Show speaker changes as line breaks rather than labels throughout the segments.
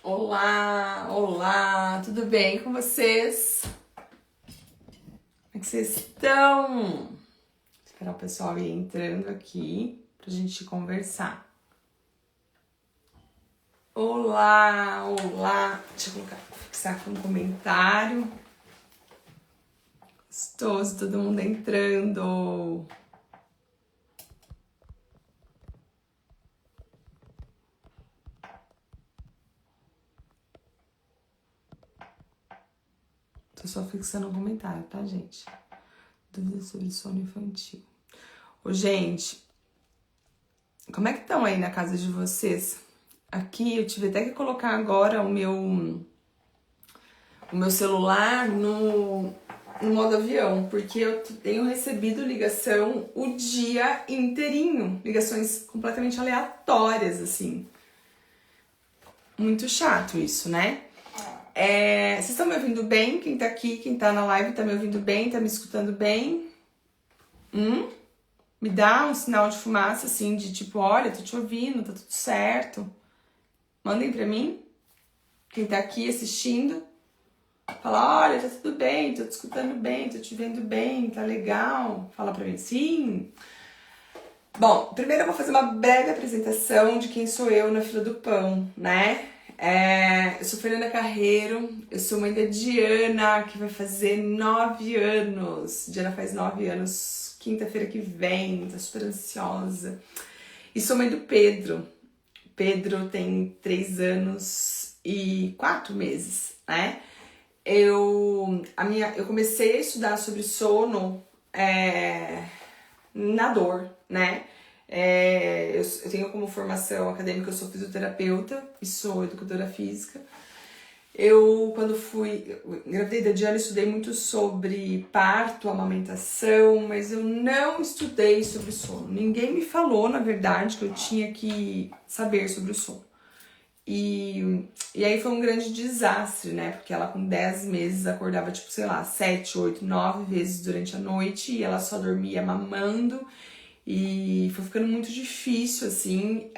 Olá, olá, tudo bem com vocês? Como é que vocês estão? Vou esperar o pessoal ir entrando aqui pra gente conversar. Olá, olá. Deixa eu fixar aqui um comentário. Gostoso, todo mundo entrando. Tô só fixando um comentário, tá, gente? Dúvidas sobre sono infantil. Ô, gente, como é que estão aí na casa de vocês? Aqui eu tive até que colocar agora o meu celular no modo avião, porque eu tenho recebido ligação o dia inteirinho, ligações completamente aleatórias, assim. Muito chato isso, né? Vocês estão me ouvindo bem? Quem tá aqui, quem tá na live, tá me ouvindo bem? Tá me escutando bem? Me dá um sinal de fumaça, assim, de tipo, olha, tô te ouvindo, tá tudo certo. Mandem pra mim, quem tá aqui assistindo. Fala, olha, tá tudo bem, tô te escutando bem, tô te vendo bem, tá legal. Fala pra mim, sim. Bom, primeiro eu vou fazer uma breve apresentação de quem sou eu na fila do pão, né? Eu sou Fernanda Carreiro, eu sou mãe da Diana, que vai fazer 9 anos. Diana faz 9 anos, quinta-feira que vem, tá super ansiosa. E sou mãe do Pedro. Pedro tem 3 anos e 4 meses, né? Eu comecei a estudar sobre sono na dor, né? Eu tenho como formação acadêmica, eu sou fisioterapeuta e sou educadora física. Quando engravidei da Diana, estudei muito sobre parto, amamentação, mas eu não estudei sobre sono. Ninguém me falou, na verdade, que eu tinha que saber sobre o sono. E aí foi um grande desastre, né? Porque ela com 10 meses acordava, tipo, sei lá, 7, 8, 9 vezes durante a noite e ela só dormia mamando. E foi ficando muito difícil, assim.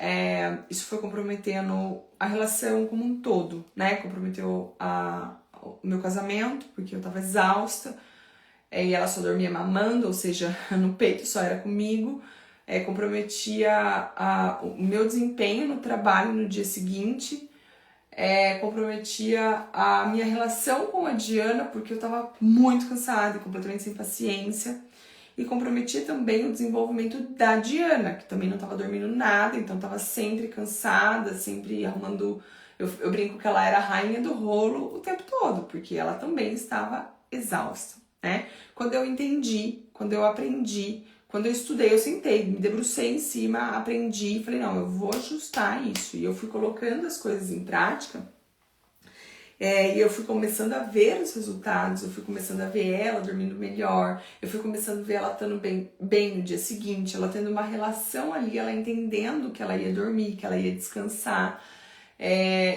Isso foi comprometendo a relação como um todo, né? Comprometeu o meu casamento, porque eu tava exausta. E ela só dormia mamando, ou seja, no peito só era comigo. Comprometia o meu desempenho no trabalho no dia seguinte, comprometia a minha relação com a Diana, porque eu tava muito cansada e completamente sem paciência, e comprometia também o desenvolvimento da Diana, que também não tava dormindo nada, então tava sempre cansada, sempre arrumando. Eu brinco que ela era a rainha do rolo o tempo todo, porque ela também estava exausta, né? Quando eu entendi, quando eu aprendi, quando eu estudei, eu sentei, me debrucei em cima, aprendi e falei, não, eu vou ajustar isso. E eu fui colocando as coisas em prática, e eu fui começando a ver os resultados, eu fui começando a ver ela dormindo melhor, eu fui começando a ver ela estando bem no dia seguinte, ela tendo uma relação ali, ela entendendo que ela ia dormir, que ela ia descansar.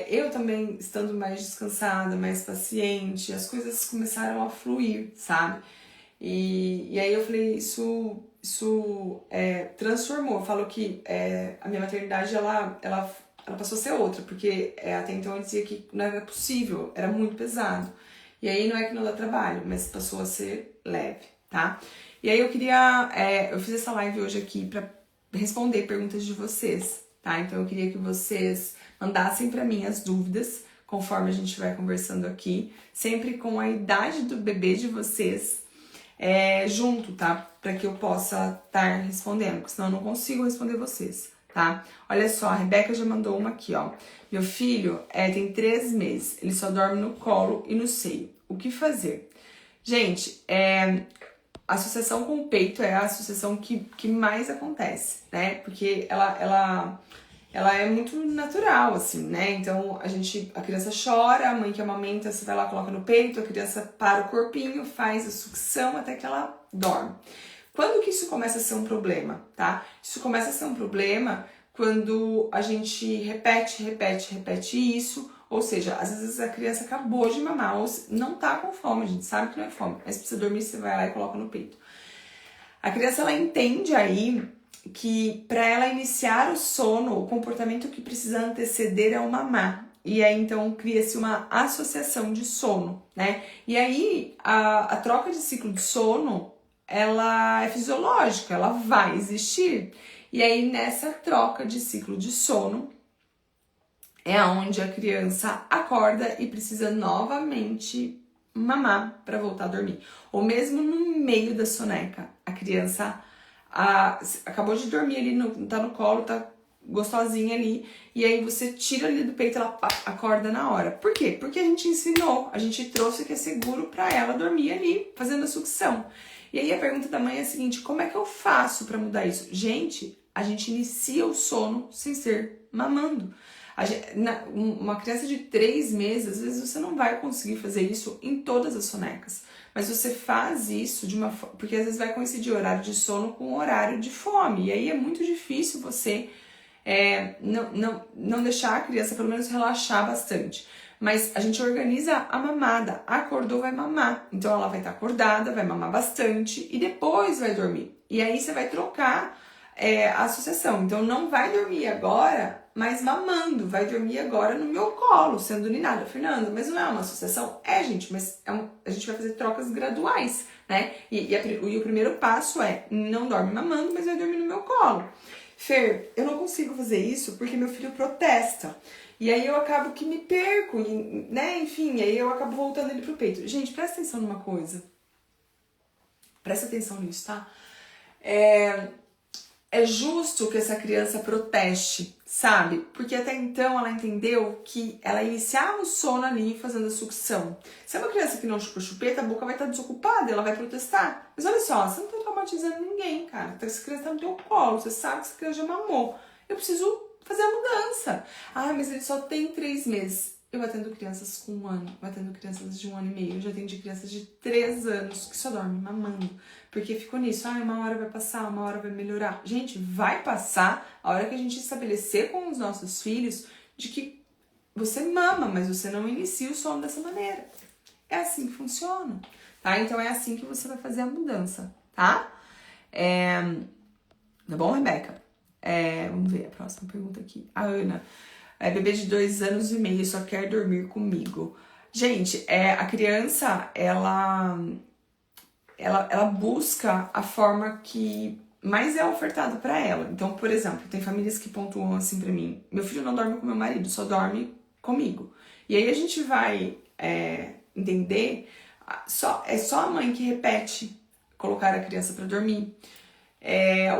Eu também estando mais descansada, mais paciente, as coisas começaram a fluir, sabe? E aí eu falei, isso transformou. Eu falo que a minha maternidade, ela passou a ser outra, porque até então eu dizia que não era possível, era muito pesado. E aí não é que não dá trabalho, mas passou a ser leve, tá? E aí eu fiz essa live hoje aqui pra responder perguntas de vocês, tá? Então eu queria que vocês mandassem pra mim as dúvidas, conforme a gente vai conversando aqui, sempre com a idade do bebê de vocês, junto, tá? Pra que eu possa estar respondendo, porque senão eu não consigo responder vocês, tá? Olha só, a Rebeca já mandou uma aqui, ó. Meu filho tem 3 meses, ele só dorme no colo e no seio. O que fazer? Gente, a associação com o peito é a associação que mais acontece, né? Porque ela é muito natural, assim, né? Então, a criança chora, a mãe que amamenta, você vai lá, coloca no peito, a criança para o corpinho, faz a sucção até que ela dorme. Quando que isso começa a ser um problema, tá? Isso começa a ser um problema quando a gente repete isso, ou seja, às vezes a criança acabou de mamar, ou não tá com fome, a gente sabe que não é fome, mas precisa dormir, você vai lá e coloca no peito. A criança, ela entende aí que para ela iniciar o sono, o comportamento que precisa anteceder é o mamar. e aí então cria-se uma associação de sono, né? E aí a troca de ciclo de sono, ela é fisiológica, ela vai existir. E aí nessa troca de ciclo de sono é onde a criança acorda e precisa novamente mamar para voltar a dormir. Ou mesmo no meio da soneca, a criança acabou de dormir ali, tá no colo, tá gostosinha ali, e aí você tira ali do peito, ela acorda na hora. Por quê? Porque a gente ensinou, a gente trouxe que é seguro para ela dormir ali, fazendo a sucção. E aí a pergunta da mãe é a seguinte: como é que eu faço para mudar isso? Gente, a gente inicia o sono sem ser mamando. Uma criança de 3 meses, às vezes você não vai conseguir fazer isso em todas as sonecas. Mas você faz isso porque às vezes vai coincidir o horário de sono com o horário de fome. E aí é muito difícil você não deixar a criança, pelo menos, relaxar bastante. Mas a gente organiza a mamada. Acordou, vai mamar. Então ela vai estar acordada, vai mamar bastante e depois vai dormir. E aí você vai trocar a associação. Então não vai dormir agora, mas mamando. Vai dormir agora no meu colo, sendo ninada. Fernanda, mas não é uma associação? É, gente, mas a gente vai fazer trocas graduais, né? E o primeiro passo é: não dorme mamando, mas vai dormir no meu colo. Fer, eu não consigo fazer isso porque meu filho protesta. E aí eu acabo que me perco, né? Enfim, aí eu acabo voltando ele pro peito. Gente, presta atenção numa coisa. Presta atenção nisso, tá? É justo que essa criança proteste, sabe? Porque até então ela entendeu que ela iniciava o sono ali fazendo a sucção. Se é uma criança que não chupa chupeta, a boca vai estar desocupada, ela vai protestar. Mas olha só, você não tá traumatizando ninguém, cara. Essa criança tá no teu colo, você sabe que essa criança já mamou. Eu preciso fazer a mudança. Ah, mas ele só tem 3 meses. Eu atendo crianças com 1 ano, eu atendo crianças de 1 ano e meio, eu já atendi crianças de 3 anos que só dormem mamando. Porque ficou nisso, uma hora vai passar, uma hora vai melhorar. Gente, vai passar a hora que a gente estabelecer com os nossos filhos de que você mama, mas você não inicia o sono dessa maneira. É assim que funciona, tá? Então é assim que você vai fazer a mudança, tá? Tá bom, Rebeca? Vamos ver a próxima pergunta aqui. A Ana. Bebê de 2 anos e meio só quer dormir comigo. Gente, a criança, ela busca a forma que mais é ofertado para ela. Então, por exemplo, tem famílias que pontuam assim para mim: meu filho não dorme com meu marido, só dorme comigo. E aí a gente vai entender, é só a mãe que repete colocar a criança para dormir.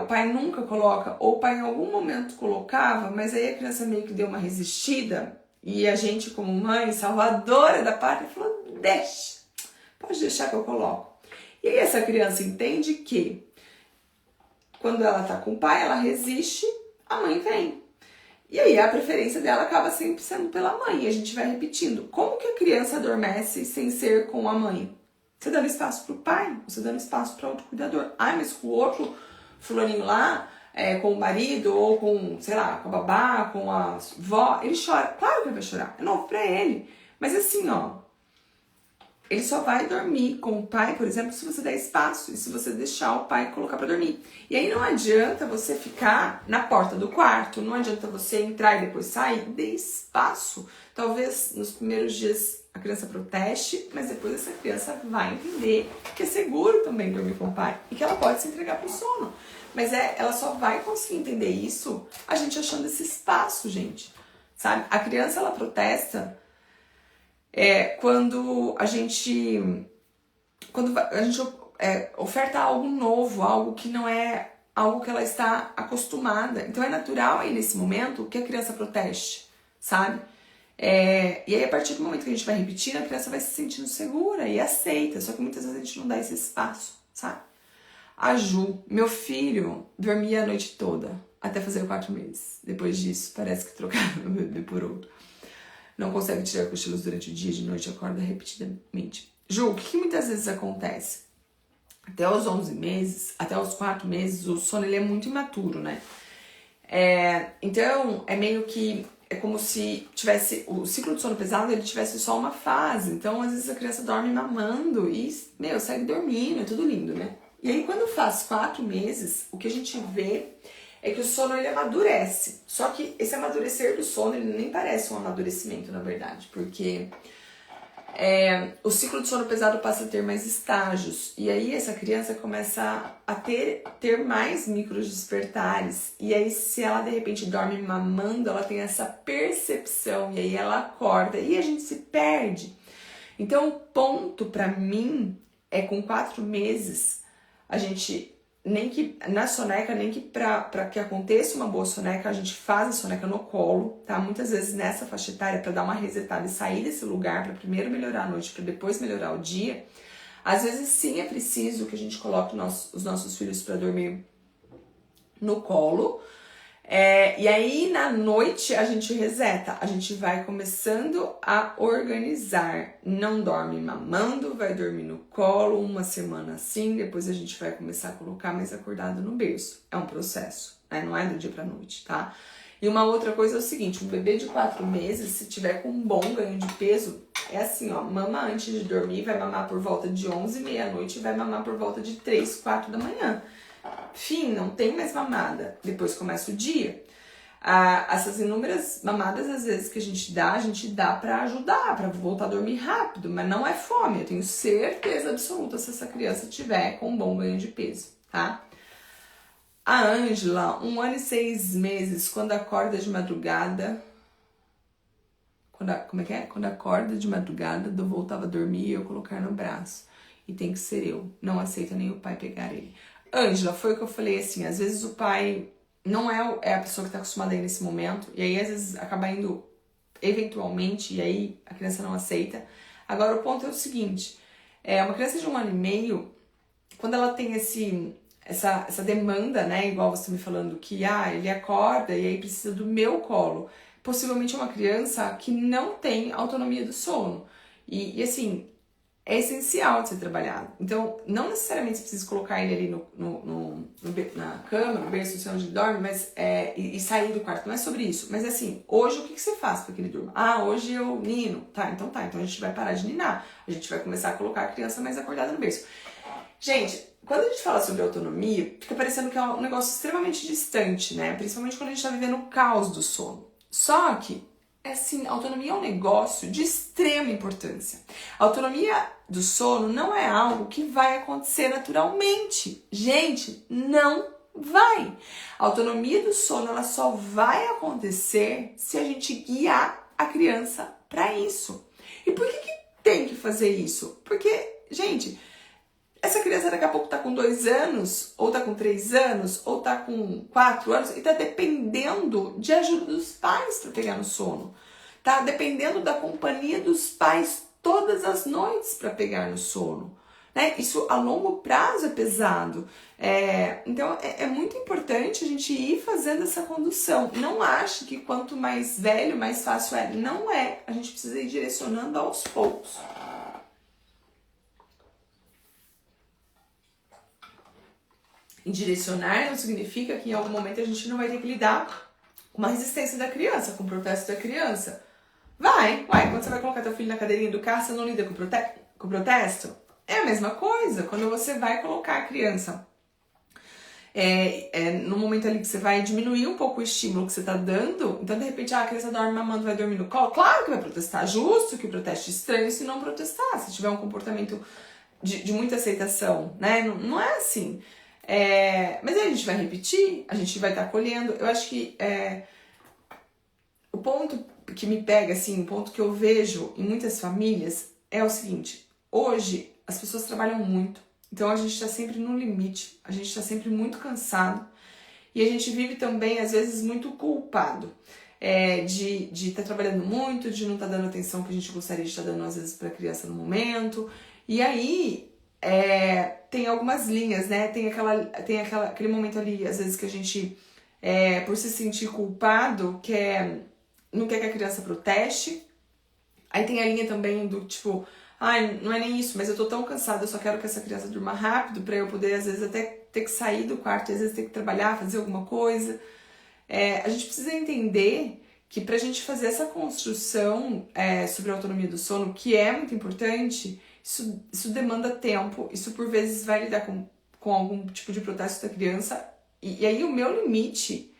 O pai nunca coloca, ou o pai em algum momento colocava, mas aí a criança meio que deu uma resistida, e a gente, como mãe, salvadora da pátria, falou: pode deixar que eu coloco. E aí essa criança entende que quando ela tá com o pai, ela resiste, a mãe vem. E aí a preferência dela acaba sempre sendo pela mãe, e a gente vai repetindo. Como que a criança adormece sem ser com a mãe? Você dando espaço pro pai, você dando espaço para outro cuidador. Mas com o outro fulaninho lá, com o marido, ou com, sei lá, com a babá, com a vó, ele chora. Claro que ele vai chorar, é novo pra ele. Mas assim, ele só vai dormir com o pai, por exemplo, se você der espaço e se você deixar o pai colocar pra dormir. E aí não adianta você ficar na porta do quarto, não adianta você entrar e depois sair, dê espaço. Talvez nos primeiros dias a criança proteste, mas depois essa criança vai entender que é seguro também dormir com o pai e que ela pode se entregar pro sono. Mas ela só vai conseguir entender isso a gente achando esse espaço, gente. Sabe? A criança, ela protesta quando a gente oferta algo novo, algo que não é algo que ela está acostumada. Então é natural aí nesse momento que a criança proteste, sabe? E aí a partir do momento que a gente vai repetindo, a criança vai se sentindo segura e aceita, só que muitas vezes a gente não dá esse espaço, sabe? A Ju, meu filho dormia a noite toda, até fazer 4 meses. Depois disso, parece que trocaram meu bebê por outro. Não consegue tirar cochilos durante o dia, de noite acorda repetidamente. Ju, o que muitas vezes acontece? Até os 11 meses, até os 4 meses, o sono ele é muito imaturo, né? Então, é meio que é como se tivesse o ciclo de sono pesado, ele tivesse só uma fase. Então, às vezes a criança dorme mamando e, segue dormindo, é tudo lindo, né? E aí, quando faz 4 meses, o que a gente vê é que o sono ele amadurece. Só que esse amadurecer do sono, ele nem parece um amadurecimento, na verdade, porque o ciclo de sono pesado passa a ter mais estágios. E aí essa criança começa a ter mais micros despertares. E aí se ela de repente dorme mamando, ela tem essa percepção. E aí ela acorda e a gente se perde. Então o ponto pra mim é com 4 meses, a gente... Nem que na soneca, nem que pra que aconteça uma boa soneca, a gente faz a soneca no colo, tá? Muitas vezes nessa faixa etária, pra dar uma resetada e sair desse lugar, pra primeiro melhorar a noite, pra depois melhorar o dia. Às vezes sim é preciso que a gente coloque os nossos filhos pra dormir no colo. E aí na noite a gente reseta, a gente vai começando a organizar. Não dorme mamando, vai dormir no colo, uma semana assim, depois a gente vai começar a colocar mais acordado no berço. É um processo, né? Não é do dia pra noite, tá? E uma outra coisa é o seguinte, um bebê de 4 meses, se tiver com um bom ganho de peso, é assim, ó, mama antes de dormir, vai mamar por volta de 11, meia-noite e vai mamar por volta de 3, 4 da manhã. Fim, não tem mais mamada. Depois começa o dia. Essas inúmeras mamadas, às vezes, que a gente dá pra ajudar, pra voltar a dormir rápido, mas não é fome. Eu tenho certeza absoluta se essa criança tiver com um bom ganho de peso, tá? A Ângela, 1 ano e 6 meses, quando acorda de madrugada... Como é que é? Quando acorda de madrugada, eu voltava a dormir e eu colocar no braço. E tem que ser eu. Não aceita nem o pai pegar ele. Ângela, foi o que eu falei, assim, às vezes o pai não é a pessoa que tá acostumada a ir nesse momento, e aí às vezes acaba indo eventualmente, e aí a criança não aceita. Agora o ponto é o seguinte, uma criança de 1 ano e meio, quando ela tem essa demanda, né, igual você me falando, que ele acorda e aí precisa do meu colo, possivelmente é uma criança que não tem autonomia do sono, e assim... É essencial de ser trabalhado. Então, não necessariamente você precisa colocar ele ali na cama, no berço, onde ele dorme, mas, e sair do quarto. Não é sobre isso. Mas assim, hoje o que você faz para que ele durma? Hoje eu nino. Tá. Então a gente vai parar de ninar. A gente vai começar a colocar a criança mais acordada no berço. Gente, quando a gente fala sobre autonomia, fica parecendo que é um negócio extremamente distante, né? Principalmente quando a gente tá vivendo o caos do sono. Só que, assim, autonomia é um negócio de extrema importância. A autonomia do sono não é algo que vai acontecer naturalmente. Gente, não vai. A autonomia do sono, ela só vai acontecer se a gente guiar a criança para isso. E por que tem que fazer isso? Porque, gente, essa criança daqui a pouco tá com 2 anos, ou tá com 3 anos, ou tá com 4 anos, e tá dependendo de ajuda dos pais para pegar no sono. Tá dependendo da companhia dos pais todas as noites para pegar no sono. Né? Isso a longo prazo é pesado. Então é muito importante a gente ir fazendo essa condução. Não ache que quanto mais velho, mais fácil é. Não é. A gente precisa ir direcionando aos poucos. E direcionar não significa que em algum momento a gente não vai ter que lidar com uma resistência da criança, com o protesto da criança. Vai, quando você vai colocar teu filho na cadeirinha do carro, você não lida com protesto? É a mesma coisa, quando você vai colocar a criança no momento ali que você vai diminuir um pouco o estímulo que você tá dando, então de repente a criança dorme mamando, vai dormir no colo, claro que vai protestar, justo que proteste, estranho se não protestar, se tiver um comportamento de muita aceitação, né? Não é assim. Mas aí a gente vai repetir, a gente vai estar acolhendo. Eu acho que o ponto que me pega, assim, o ponto que eu vejo em muitas famílias é o seguinte: hoje as pessoas trabalham muito, então a gente está sempre no limite, a gente está sempre muito cansado e a gente vive também, às vezes, muito culpado de estar trabalhando muito, de não estar dando atenção que a gente gostaria de estar dando, às vezes, para a criança no momento. E aí tem algumas linhas, né? Tem aquele momento ali, às vezes, que a gente, por se sentir culpado, não quer que a criança proteste. Aí tem a linha também do tipo, não é nem isso, mas eu tô tão cansada, eu só quero que essa criança durma rápido pra eu poder, às vezes, até ter que sair do quarto, às vezes ter que trabalhar, fazer alguma coisa. A gente precisa entender que pra gente fazer essa construção sobre a autonomia do sono, que é muito importante, isso demanda tempo, isso por vezes vai lidar com algum tipo de protesto da criança, E aí o meu limite,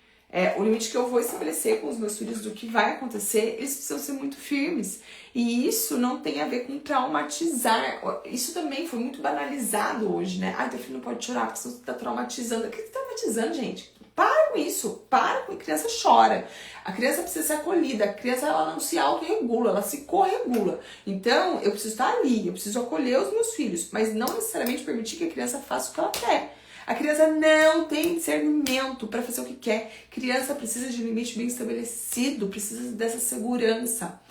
o limite que eu vou estabelecer com os meus filhos do que vai acontecer, eles precisam ser muito firmes. E isso não tem a ver com traumatizar. Isso também foi muito banalizado hoje, né? Teu filho não pode chorar porque você tá traumatizando. O que você tá traumatizando, gente? Para com isso. Para com a criança chora. A criança precisa ser acolhida. A criança, ela não se autorregula, ela se corregula. Então, eu preciso estar ali, eu preciso acolher os meus filhos, mas não necessariamente permitir que a criança faça o que ela quer. A criança não tem discernimento para fazer o que quer. A criança precisa de um limite bem estabelecido, precisa dessa segurança.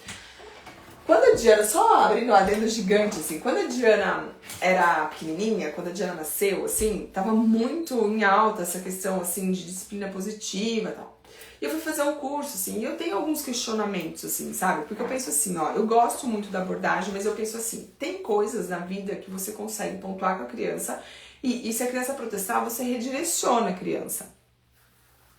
Quando a Diana, só abrindo um adendo gigante, assim, quando a Diana era pequenininha, quando a Diana nasceu, assim, tava muito em alta essa questão, assim, de disciplina positiva e tal. E eu fui fazer um curso, assim, e eu tenho alguns questionamentos, assim, sabe? Porque eu penso assim, ó, eu gosto muito da abordagem, mas eu penso assim, tem coisas na vida que você consegue pontuar com a criança e se a criança protestar, você redireciona a criança.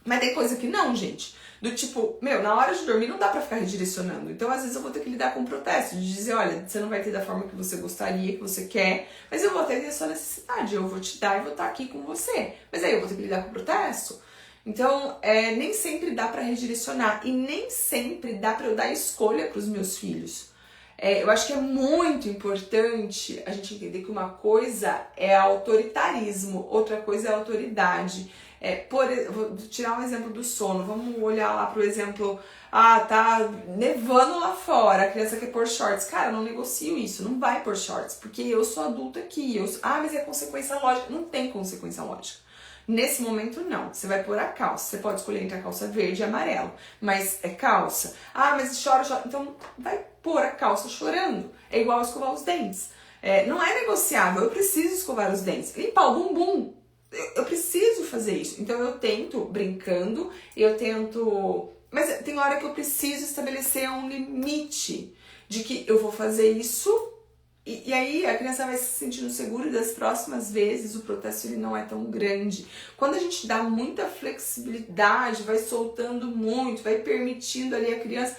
Mas tem coisa que não, gente. Do tipo, na hora de dormir não dá pra ficar redirecionando. Então, às vezes, eu vou ter que lidar com um protesto. De dizer, olha, você não vai ter da forma que você gostaria, que você quer. Mas eu vou atender a sua necessidade. Eu vou te dar e vou estar aqui com você. Mas aí eu vou ter que lidar com o protesto. Então, nem sempre dá pra redirecionar. E nem sempre dá pra eu dar escolha pros meus filhos. Eu acho que é muito importante a gente entender que uma coisa é autoritarismo, outra coisa é autoridade. Vou tirar um exemplo do sono, vamos olhar lá pro exemplo, tá nevando lá fora, a criança quer pôr shorts. Cara, eu não negocio isso, não vai pôr shorts, porque eu sou adulta aqui. Mas é consequência lógica. Não tem consequência lógica. Nesse momento, não. Você vai pôr a calça. Você pode escolher entre a calça verde e amarelo. Mas é calça. Mas chora. Então, vai pôr a calça chorando. É igual escovar os dentes. Não é negociável. Eu preciso escovar os dentes. Limpar o bumbum. Eu preciso fazer isso. Então, eu tento brincando. Mas tem hora que eu preciso estabelecer um limite. De que eu vou fazer isso. E aí a criança vai se sentindo segura e das próximas vezes o protesto ele não é tão grande. Quando a gente dá muita flexibilidade, vai soltando muito, vai permitindo ali a criança...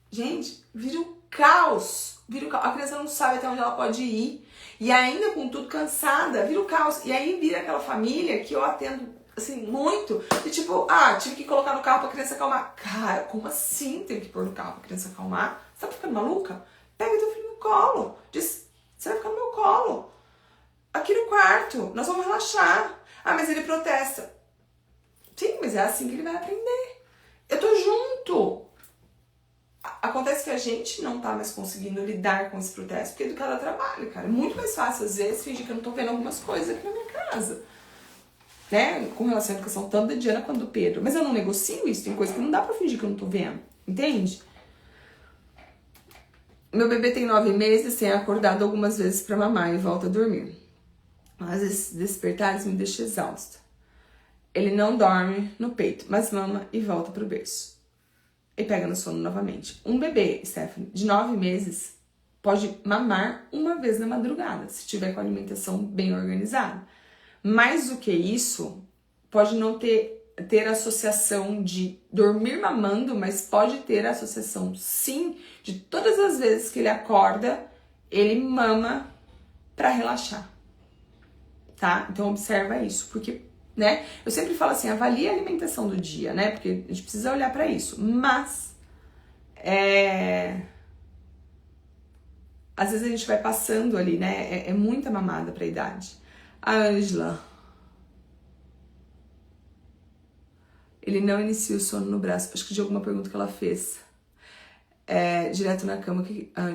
Gente, vira um caos. A criança não sabe até onde ela pode ir. E ainda com tudo cansada, vira um caos. E aí vira aquela família que eu atendo assim, muito. E tipo, tive que colocar no carro pra criança acalmar. Cara, como assim tem que pôr no carro pra criança acalmar? Você tá ficando maluca? Pega teu filho no colo. Diz... Você vai ficar no meu colo. Aqui no quarto. Nós vamos relaxar. Mas ele protesta. Sim, mas é assim que ele vai aprender. Eu tô junto. Acontece que a gente não tá mais conseguindo lidar com esse protesto porque é do que ela trabalha, cara. É muito mais fácil, às vezes, fingir que eu não tô vendo algumas coisas aqui na minha casa. Né? Com relação à educação tanto da Diana quanto do Pedro. Mas eu não negocio isso. Tem coisa que não dá pra fingir que eu não tô vendo. Entende? Meu bebê tem 9 meses, tem acordado algumas vezes pra mamar e volta a dormir. Mas esses despertares me deixam exausta. Ele não dorme no peito, mas mama e volta pro berço. E pega no sono novamente. Um bebê, Stephanie, de 9 meses, pode mamar uma vez na madrugada, se tiver com a alimentação bem organizada. Mais do que isso, pode não ter associação de dormir mamando, mas pode ter associação, sim, de todas as vezes que ele acorda, ele mama pra relaxar, tá? Então observa isso, porque, né, eu sempre falo assim, avalie a alimentação do dia, né, porque a gente precisa olhar pra isso, mas às vezes a gente vai passando ali, né, é muita mamada pra idade. A Ângela, ele não inicia o sono no braço. Acho que de alguma pergunta que ela fez. Direto na cama,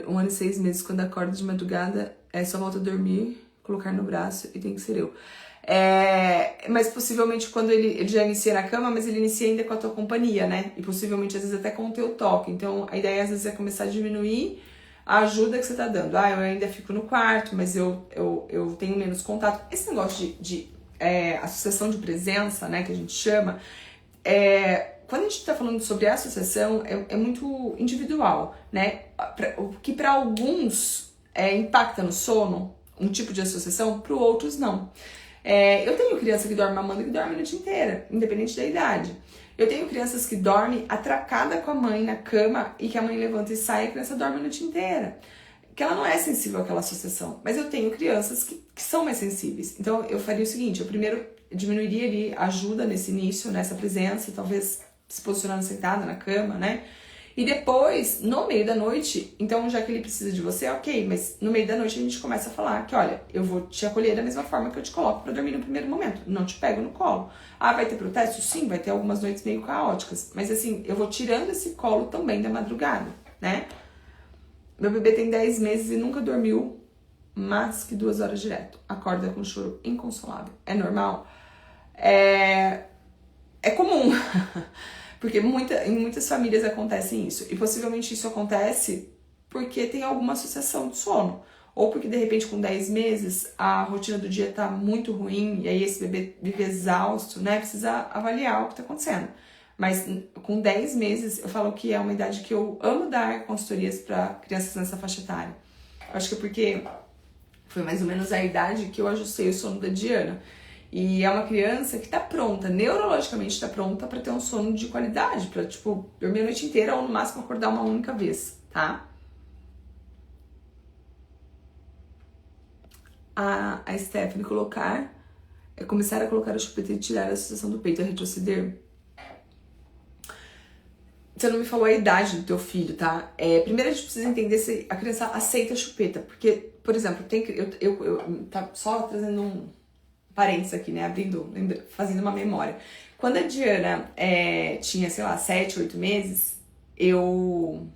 1 ano e 6 meses, quando acorda de madrugada, só volta a dormir, colocar no braço e tem que ser eu. Mas possivelmente quando ele já inicia na cama, mas ele inicia ainda com a tua companhia, né? E possivelmente às vezes até com o teu toque. Então a ideia às vezes é começar a diminuir a ajuda que você tá dando. Eu ainda fico no quarto, mas eu tenho menos contato. Esse negócio de associação de presença, né, que a gente chama... quando a gente está falando sobre associação, é muito individual, né? O que para alguns impacta no sono, um tipo de associação, para outros não. Eu tenho criança que dorme mamando e que dorme a noite inteira, independente da idade. Eu tenho crianças que dormem atracada com a mãe na cama e que a mãe levanta e sai e a criança dorme a noite inteira. Que ela não é sensível àquela associação. Mas eu tenho crianças que são mais sensíveis. Então eu faria o seguinte, eu primeiro diminuiria ali, ajuda nesse início, nessa presença, talvez se posicionando sentada na cama, né? E depois, no meio da noite, então já que ele precisa de você, ok, mas no meio da noite a gente começa a falar que, olha, eu vou te acolher da mesma forma que eu te coloco pra dormir no primeiro momento, não te pego no colo. Ah, vai ter protesto? Sim, vai ter algumas noites meio caóticas, mas assim, eu vou tirando esse colo também da madrugada, né? Meu bebê tem 10 meses e nunca dormiu mais que 2 horas direto. Acorda com choro inconsolável. É normal? É comum. Porque em muitas famílias acontece isso. E possivelmente isso acontece porque tem alguma associação de sono. Ou porque, de repente, com 10 meses, a rotina do dia tá muito ruim e aí esse bebê vive exausto, né? Precisa avaliar o que tá acontecendo. Mas com 10 meses, eu falo que é uma idade que eu amo dar consultorias para crianças nessa faixa etária. Eu acho que é porque foi mais ou menos a idade que eu ajustei o sono da Diana. E é uma criança que tá pronta, neurologicamente tá pronta pra ter um sono de qualidade, pra, tipo, dormir a noite inteira ou no máximo acordar uma única vez, tá? A Stephanie começar a colocar a chupeta e tirar a associação do peito, a retroceder. Você não me falou a idade do teu filho, tá? Primeiro a gente precisa entender se a criança aceita a chupeta, porque, por exemplo, tá só trazendo um parênteses aqui, né, fazendo uma memória. Quando a Diana tinha, sei lá, 7, 8 meses, eu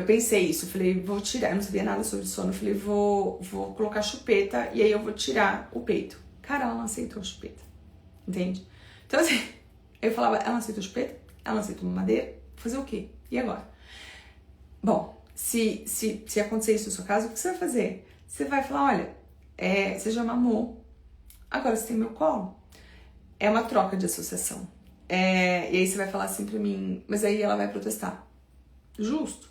pensei isso, eu falei, vou tirar, eu não sabia nada sobre sono, eu falei, vou colocar chupeta e aí eu vou tirar o peito. Cara, ela não aceitou a chupeta, entende? Então assim, eu falava, ela não aceitou a chupeta, ela não aceitou mamadeira, fazer o quê? E agora? Bom, se acontecer isso no seu caso, o que você vai fazer? Você vai falar, olha, você já mamou, agora você tem meu colo. É uma troca de associação. E aí você vai falar assim pra mim, mas aí ela vai protestar. Justo.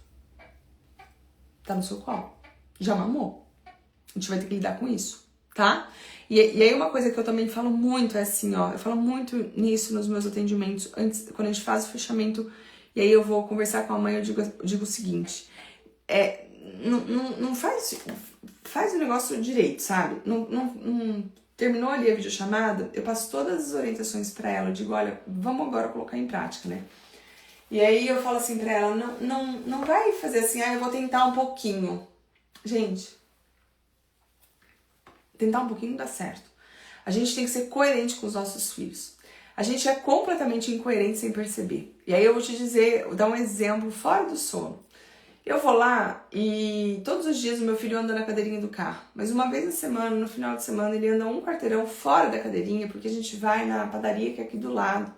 Tá no seu colo. Já mamou. A gente vai ter que lidar com isso, tá? E aí uma coisa que eu também falo muito é assim, ó. Eu falo muito nisso nos meus atendimentos, antes, quando a gente faz o fechamento, e aí eu vou conversar com a mãe, eu digo o seguinte. Não faz o negócio direito, sabe? Não terminou ali a videochamada, eu passo todas as orientações pra ela, eu digo, olha, vamos agora colocar em prática, né? E aí eu falo assim pra ela, não vai fazer assim, eu vou tentar um pouquinho. Gente, tentar um pouquinho não dá certo. A gente tem que ser coerente com os nossos filhos. A gente é completamente incoerente sem perceber. E aí eu vou te dizer, dar um exemplo fora do sono. Eu vou lá e todos os dias o meu filho anda na cadeirinha do carro. Mas uma vez na semana, no final de semana, ele anda um quarteirão fora da cadeirinha, porque a gente vai na padaria que é aqui do lado.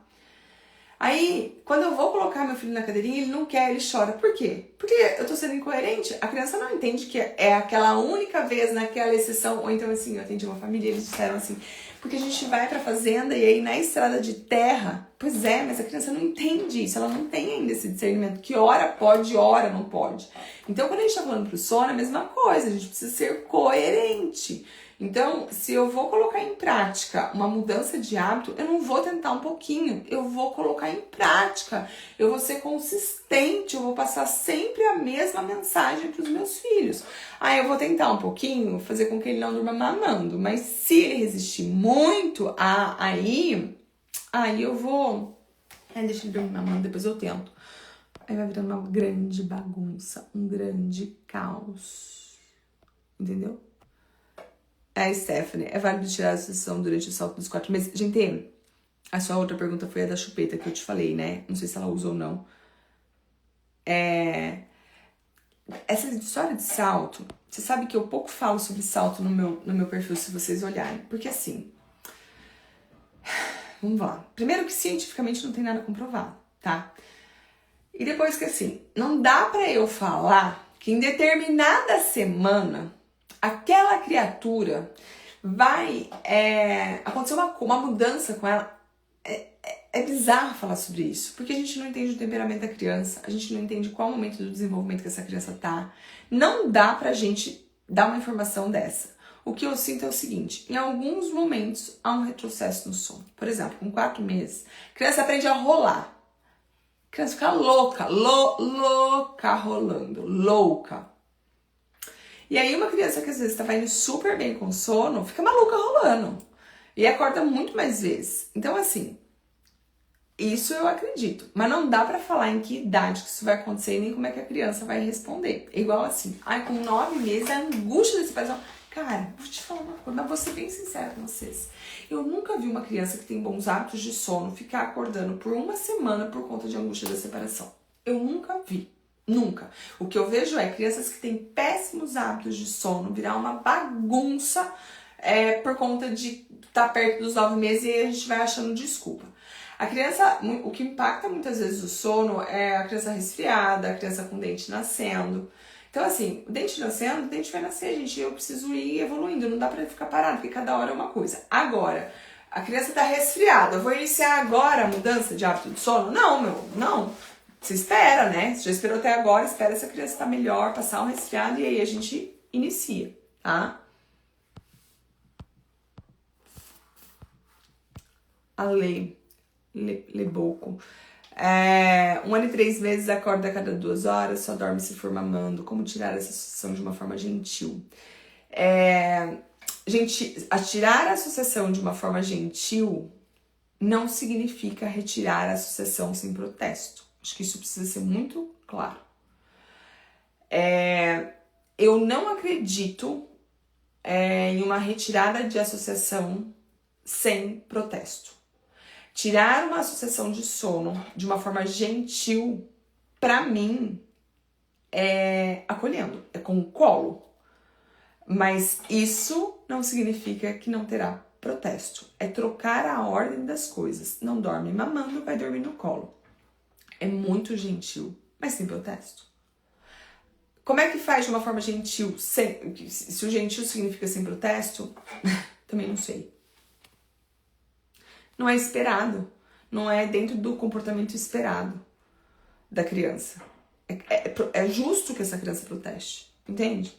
Aí, quando eu vou colocar meu filho na cadeirinha, ele não quer, ele chora. Por quê? Porque eu tô sendo incoerente. A criança não entende que é aquela única vez, naquela exceção. Ou então, assim, eu atendi uma família e eles disseram assim, porque a gente vai pra fazenda e aí na estrada de terra, pois é, mas a criança não entende isso, ela não tem ainda esse discernimento, que hora pode, hora não pode. Então, quando a gente tá falando pro sono, é a mesma coisa, a gente precisa ser coerente. Então, se eu vou colocar em prática uma mudança de hábito, eu não vou tentar um pouquinho, eu vou colocar em prática, eu vou ser consistente, eu vou passar sempre a mesma mensagem para os meus filhos. Eu vou tentar um pouquinho, fazer com que ele não durma mamando, mas se ele resistir muito, aí eu vou... deixa ele dormir mamando, depois eu tento. Aí vai virando uma grande bagunça, um grande caos, entendeu? Stephanie, é válido tirar a associação durante o salto dos 4 meses? Gente, a sua outra pergunta foi a da chupeta que eu te falei, né? Não sei se ela usou ou não. Essa história de salto, você sabe que eu pouco falo sobre salto no meu perfil, se vocês olharem. Porque assim, vamos lá. Primeiro que cientificamente não tem nada comprovado, tá? E depois que assim, não dá pra eu falar que em determinada semana aquela criatura vai acontecer uma mudança com ela. É bizarro falar sobre isso, porque a gente não entende o temperamento da criança, a gente não entende qual momento do desenvolvimento que essa criança tá. Não dá pra gente dar uma informação dessa. O que eu sinto é o seguinte, em alguns momentos há um retrocesso no sono. Por exemplo, com 4 meses, a criança aprende a rolar. A criança fica louca, louca rolando, louca. E aí uma criança que às vezes tava indo super bem com sono, fica maluca rolando. E acorda muito mais vezes. Então, assim, isso eu acredito. Mas não dá pra falar em que idade que isso vai acontecer e nem como é que a criança vai responder. Igual assim, com 9 meses, a angústia desse pai. Cara, vou te falar uma coisa, mas vou ser bem sincera com vocês. Eu nunca vi uma criança que tem bons hábitos de sono ficar acordando por uma semana por conta de angústia da separação. Eu nunca vi. Nunca. O que eu vejo é crianças que têm péssimos hábitos de sono virar uma bagunça por conta de estar perto dos 9 meses e aí a gente vai achando desculpa. A criança, o que impacta muitas vezes o sono é a criança resfriada, a criança com dente nascendo. Então, assim, o dente nascendo, o dente vai nascer, gente. Eu preciso ir evoluindo, não dá pra ficar parado, porque cada hora é uma coisa. Agora, a criança tá resfriada, eu vou iniciar agora a mudança de hábito de sono? Não, não. Você espera, né? Você já esperou até agora, espera essa criança estar melhor, passar um resfriado e aí a gente inicia, tá? A lei. Lebouco. 1 ano e 3 meses, acorda a cada 2 horas, só dorme se for mamando. Como tirar essa associação de uma forma gentil? Gente, tirar a associação de uma forma gentil não significa retirar a associação sem protesto. Acho que isso precisa ser muito claro. Eu não acredito em uma retirada de associação sem protesto. Tirar uma associação de sono de uma forma gentil, pra mim, é acolhendo, é com o colo. Mas isso não significa que não terá protesto. É trocar a ordem das coisas. Não dorme mamando, vai dormir no colo. É muito gentil, mas sem protesto. Como é que faz de uma forma gentil? Se o gentil significa sem protesto, também não sei. Não é esperado. Não é dentro do comportamento esperado da criança. É justo que essa criança proteste. Entende?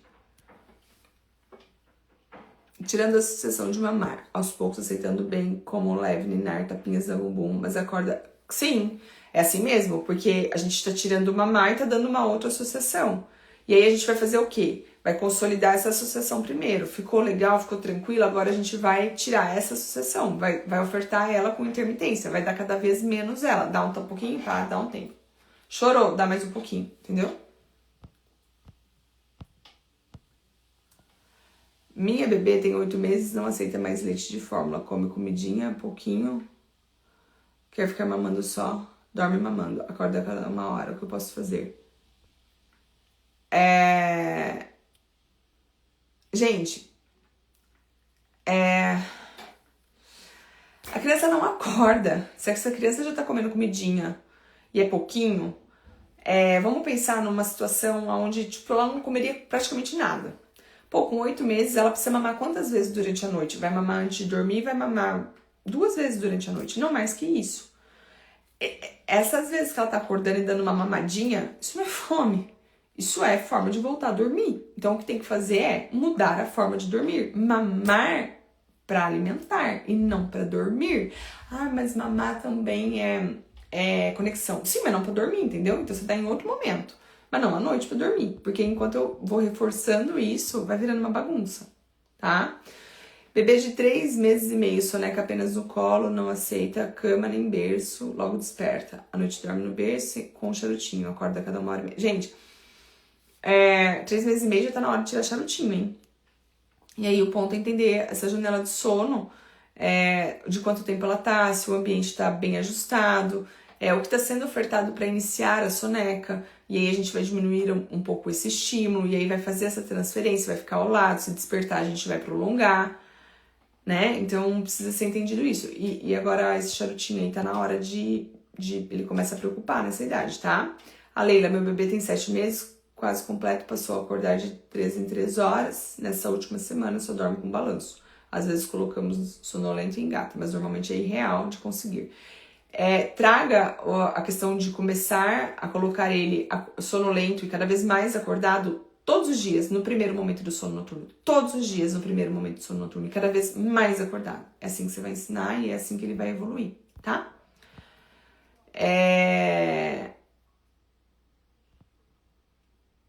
Tirando a sucessão de mamar. Aos poucos aceitando bem como leve, ninar, tapinhas da bumbum. Mas acorda... Sim, é assim mesmo. Porque a gente tá tirando o mamar e tá dando uma outra associação. E aí a gente vai fazer o quê? Vai consolidar essa associação primeiro. Ficou legal, ficou tranquilo, agora a gente vai tirar essa associação. Vai ofertar ela com intermitência. Vai dar cada vez menos ela. Dá um pouquinho, tá? Dá um tempo. Chorou, dá mais um pouquinho, entendeu? Minha bebê tem 8 meses, não aceita mais leite de fórmula. Come comidinha, pouquinho. Quer ficar mamando só. Dorme mamando. Acorda a cada 1 hora. O que eu posso fazer? Gente, a criança não acorda. Se essa criança já tá comendo comidinha e é pouquinho, vamos pensar numa situação onde, tipo, ela não comeria praticamente nada. Pô, com 8 meses, ela precisa mamar quantas vezes durante a noite? Vai mamar antes de dormir, vai mamar 2 vezes durante a noite, não mais que isso. Essas vezes que ela tá acordando e dando uma mamadinha, isso não é fome. Isso é forma de voltar a dormir. Então, o que tem que fazer é mudar a forma de dormir. Mamar para alimentar e não para dormir. Mas mamar também é conexão. Sim, mas não para dormir, entendeu? Então, você tá em outro momento. Mas não à noite para dormir. Porque enquanto eu vou reforçando isso, vai virando uma bagunça, tá? Bebê de 3 meses e meio, soneca apenas no colo, não aceita cama nem berço, logo desperta. À noite dorme no berço com charutinho, acorda a cada 1 hora e meia. Gente, 3 meses e meio já tá na hora de tirar charutinho, hein? E aí o ponto é entender essa janela de sono, de quanto tempo ela tá, se o ambiente tá bem ajustado, o que tá sendo ofertado para iniciar a soneca. E aí a gente vai diminuir um pouco esse estímulo, e aí vai fazer essa transferência, vai ficar ao lado, se despertar a gente vai prolongar, né? Então precisa ser entendido isso. E agora esse charutinho aí tá na hora de ele começa a preocupar nessa idade, tá? A Leila, meu bebê tem 7 meses, quase completo, passou a acordar de 3 em 3 horas. Nessa última semana só dorme com balanço. Às vezes colocamos sonolento e engata, mas normalmente é irreal de conseguir. Traga a questão de começar a colocar ele sonolento e cada vez mais acordado todos os dias, no primeiro momento do sono noturno. Todos os dias no primeiro momento do sono noturno. E cada vez mais acordado. É assim que você vai ensinar e é assim que ele vai evoluir, tá?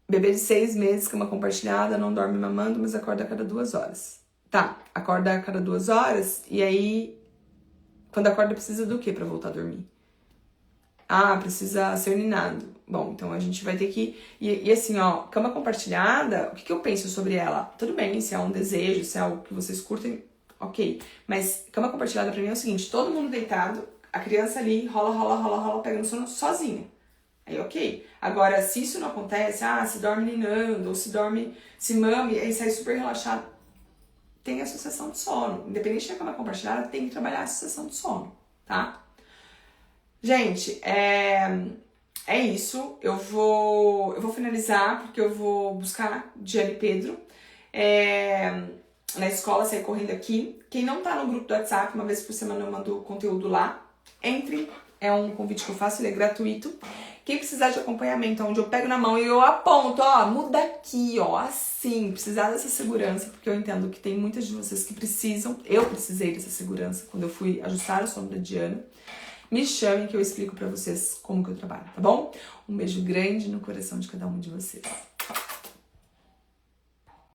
Bebê de 6 meses, cama compartilhada, não dorme mamando, mas acorda a cada 2 horas. Tá, acorda a cada 2 horas e aí, quando acorda, precisa do quê pra voltar a dormir? Ah, precisa ser urinado. Bom, então a gente vai ter que... E assim, ó, cama compartilhada, o que eu penso sobre ela? Tudo bem, se é um desejo, se é algo que vocês curtem, ok. Mas cama compartilhada pra mim é o seguinte, todo mundo deitado, a criança ali rola, pega no sono sozinha. Aí, ok. Agora, se isso não acontece, se dorme ninando, ou se dorme, se mame, aí sai super relaxado, tem associação de sono. Independente da cama compartilhada, tem que trabalhar a associação de sono, tá? Gente, é isso. Eu vou finalizar, porque eu vou buscar Diane e Pedro na escola, sair correndo aqui. Quem não tá no grupo do WhatsApp, uma vez por semana eu mando conteúdo lá. Entre, é um convite que eu faço, ele é gratuito. Quem precisar de acompanhamento, onde eu pego na mão e eu aponto, ó, muda aqui, ó, assim, precisar dessa segurança, porque eu entendo que tem muitas de vocês que precisam, eu precisei dessa segurança quando eu fui ajustar a sombra da Diana. Me chamem que eu explico pra vocês como que eu trabalho, tá bom? Um beijo grande no coração de cada um de vocês.